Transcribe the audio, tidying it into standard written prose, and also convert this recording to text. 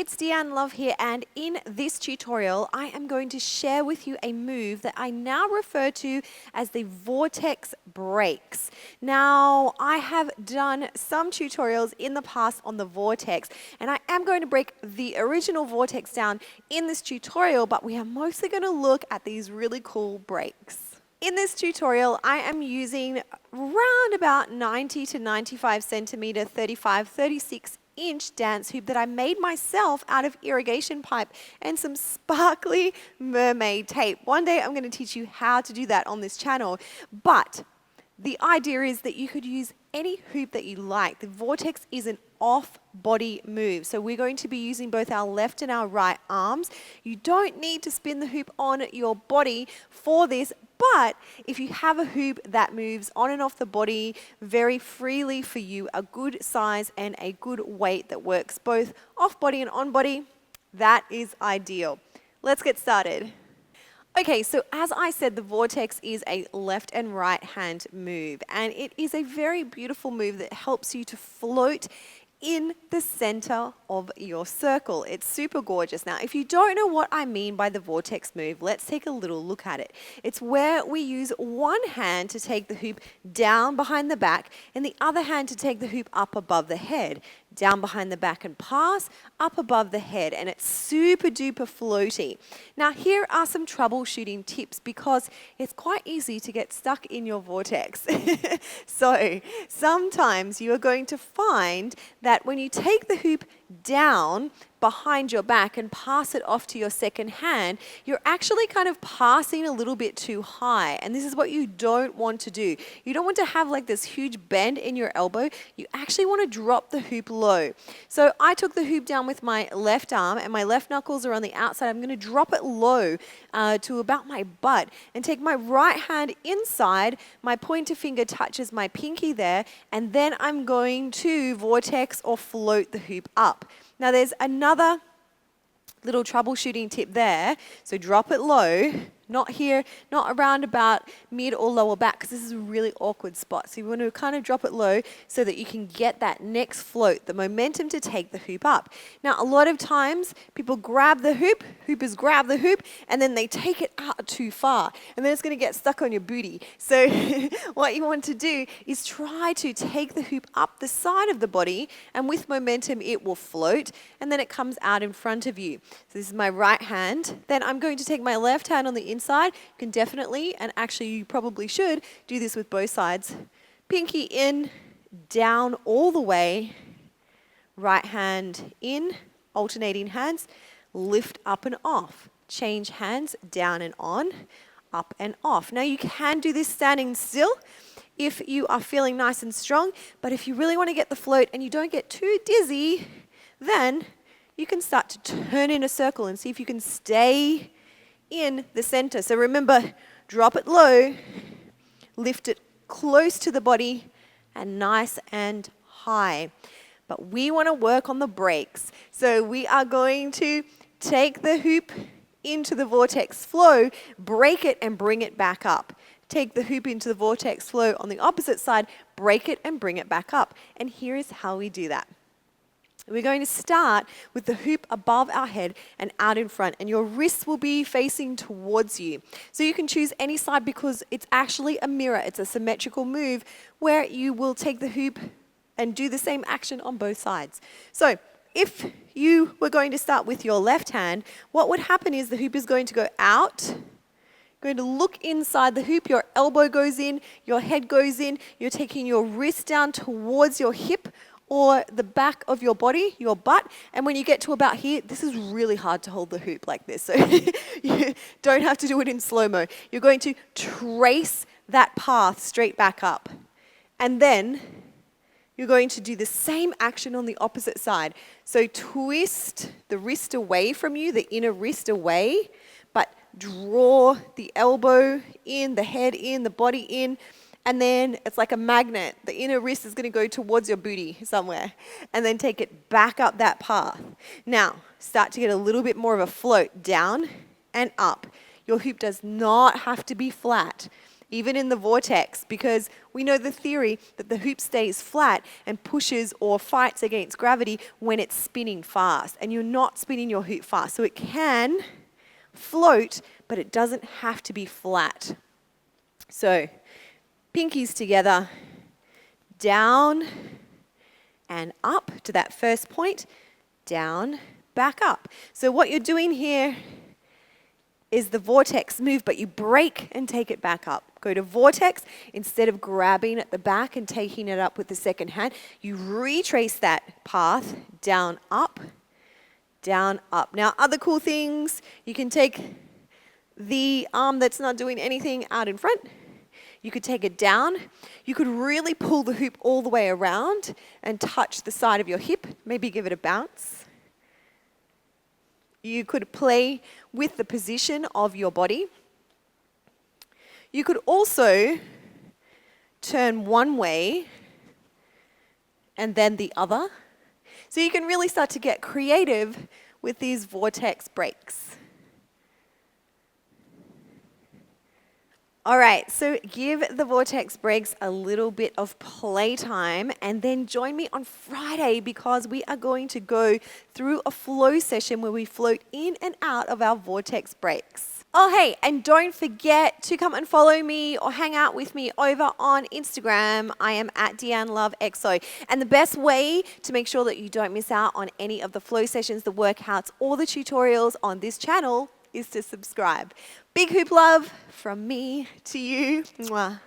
it's Deanne Love here, and in this tutorial I am going to share with you a move that I now refer to as the vortex breaks. Now, I have done some tutorials in the past on the vortex, and I am going to break the original vortex down in this tutorial, but we are mostly going to look at these really cool breaks. In this tutorial, I am using around about 90 to 95 centimeter, 35, 36-inch dance hoop that I made myself out of irrigation pipe and some sparkly mermaid tape. One day I'm going to teach you how to do that on this channel, but the idea is that you could use any hoop that you like. The vortex is an off-body move, so we're going to be using both our left and our right arms. You don't need to spin the hoop on your body for this, but if you have a hoop that moves on and off the body very freely for you, a good size and a good weight that works both off body and on body, that is ideal. Let's get started. Okay, so as I said, the vortex is a left and right hand move, and it is a very beautiful move that helps you to float in the center of your circle. It's super gorgeous. Now, if you don't know what I mean by the vortex move, let's take a little look at it. It's where we use one hand to take the hoop down behind the back and the other hand to take the hoop up above the head. Down behind the back and pass, up above the head, and it's super duper floaty. Now, here are some troubleshooting tips because it's quite easy to get stuck in your vortex. So, sometimes you are going to find that when you take the hoop down behind your back and pass it off to your second hand, you're actually kind of passing a little bit too high, and this is what you don't want to do. You don't want to have like this huge bend in your elbow. You actually want to drop the hoop low. So I took the hoop down with my left arm and my left knuckles are on the outside. I'm going to drop it low to about my butt and take my right hand inside. My pointer finger touches my pinky there, and then I'm going to vortex or float the hoop up. Now there's another little troubleshooting tip there. So drop it low, not here, not around about mid or lower back, because this is a really awkward spot. So you want to kind of drop it low so that you can get that next float, the momentum to take the hoop up. Now, a lot of times people grab the hoop, hoopers grab the hoop, and then they take it out too far, and then it's going to get stuck on your booty. So what you want to do is try to take the hoop up the side of the body, and with momentum it will float, and then it comes out in front of you. So this is my right hand. Then I'm going to take my left hand on the inside. You can definitely, and actually you probably should, do this with both sides. Pinky in, down all the way. Right hand in, alternating hands. Lift up and off. Change hands, down and on, up and off. Now you can do this standing still if you are feeling nice and strong, but if you really want to get the float and you don't get too dizzy, then you can start to turn in a circle and see if you can stay in the center. So remember, drop it low, lift it close to the body, and nice and high. But we want to work on the breaks. So we are going to take the hoop into the vortex flow, break it and bring it back up. Take the hoop into the vortex flow on the opposite side, break it and bring it back up. And here is how we do that. We're going to start with the hoop above our head and out in front, and your wrists will be facing towards you. So you can choose any side because it's actually a mirror. It's a symmetrical move where you will take the hoop and do the same action on both sides. So if you were going to start with your left hand, what would happen is the hoop is going to go out, going to look inside the hoop, your elbow goes in, your head goes in, you're taking your wrist down towards your hip or the back of your body, your butt, and when you get to about here, this is really hard to hold the hoop like this, so you don't have to do it in slow-mo. You're going to trace that path straight back up, and then you're going to do the same action on the opposite side. So twist the wrist away from you, the inner wrist away, but draw the elbow in, the head in, the body in, and then it's like a magnet. The inner wrist is going to go towards your booty somewhere, and then take it back up that path. Now, start to get a little bit more of a float down and up. Your hoop does not have to be flat. even in the vortex, because we know the theory that the hoop stays flat and pushes or fights against gravity when it's spinning fast, and you're not spinning your hoop fast. So it can float, but it doesn't have to be flat. So pinkies together, down and up to that first point, down, back up. So what you're doing here is the vortex move, but you break and take it back up. Go to vortex, instead of grabbing at the back and taking it up with the second hand, you retrace that path down, up, down, up. Now, other cool things, you can take the arm that's not doing anything out in front. You could take it down. You could really pull the hoop all the way around and touch the side of your hip, maybe give it a bounce. You could play with the position of your body. You could also turn one way and then the other. So you can really start to get creative with these vortex breaks. All right, so give the vortex breaks a little bit of playtime, and then join me on Friday because we are going to go through a flow session where we float in and out of our vortex breaks. Oh, hey, and don't forget to come and follow me or hang out with me over on Instagram. I am at DeanneLoveXO. And the best way to make sure that you don't miss out on any of the flow sessions, the workouts, or the tutorials on this channel is to subscribe. Big hoop love from me to you. Mwah.